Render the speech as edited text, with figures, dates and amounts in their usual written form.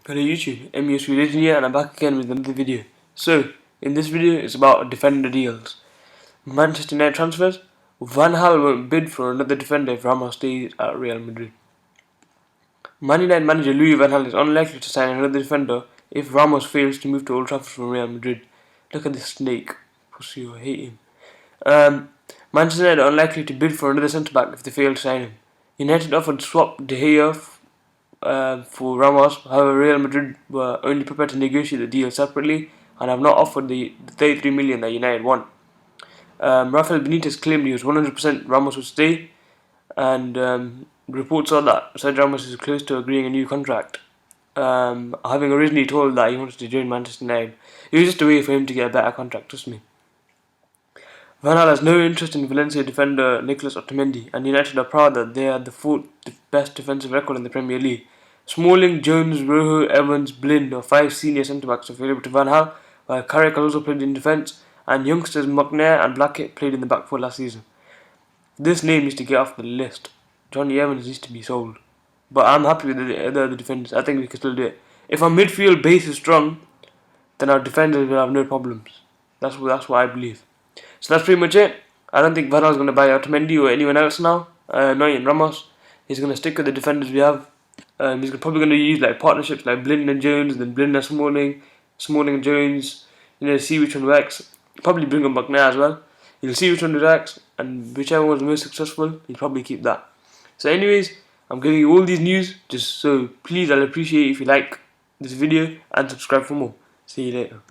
Hello YouTube, MUFC Religion here, and I'm back again with another video. So, in this video it's about defender deals. Manchester United transfers. Van Gaal won't bid for another defender if Ramos stays at Real Madrid. Man United manager Louis Van Gaal is unlikely to sign another defender if Ramos fails to move to Old Trafford from Real Madrid. Look at this snake. Pussy, I hate him. Manchester United are unlikely to bid for another centre-back if they fail to sign him. United offered to swap De Gea for Ramos. However, Real Madrid were only prepared to negotiate the deal separately and have not offered the 33 million that United want. Rafael Benitez claimed he was 100% Ramos would stay, and reports are that Sergio Ramos is close to agreeing a new contract. Having originally told that he wanted to join Manchester United, it was just a way for him to get a better contract, trust me. Van Gaal has no interest in Valencia defender Nicolas Otamendi, and United are proud that they are the fourth best defensive record in the Premier League. Smalling, Jones, Rojo, Evans, Blind are 5 senior centre-backs available to Van Gaal, while Carrick also played in defence, and youngsters McNair and Blackett played in the back four last season. This name needs to get off the list. Johnny Evans needs to be sold. But I'm happy with the other defenders. I think we can still do it. If our midfield base is strong, then our defenders will have no problems. That's what I believe. So that's pretty much it. I don't think Van Gaal's going to buy Otamendi or anyone else now. Not even Ramos. He's going to stick with the defenders we have. He's probably going to use like partnerships like Blind and Jones, then Blind and Smalling, Smalling and Jones. See which one works. Probably bring him McNair as well. He'll see which one works, and whichever one's most successful, he'll probably keep that. So anyways, I'm giving you all these news, just so please I'll appreciate if you like this video and subscribe for more. See you later.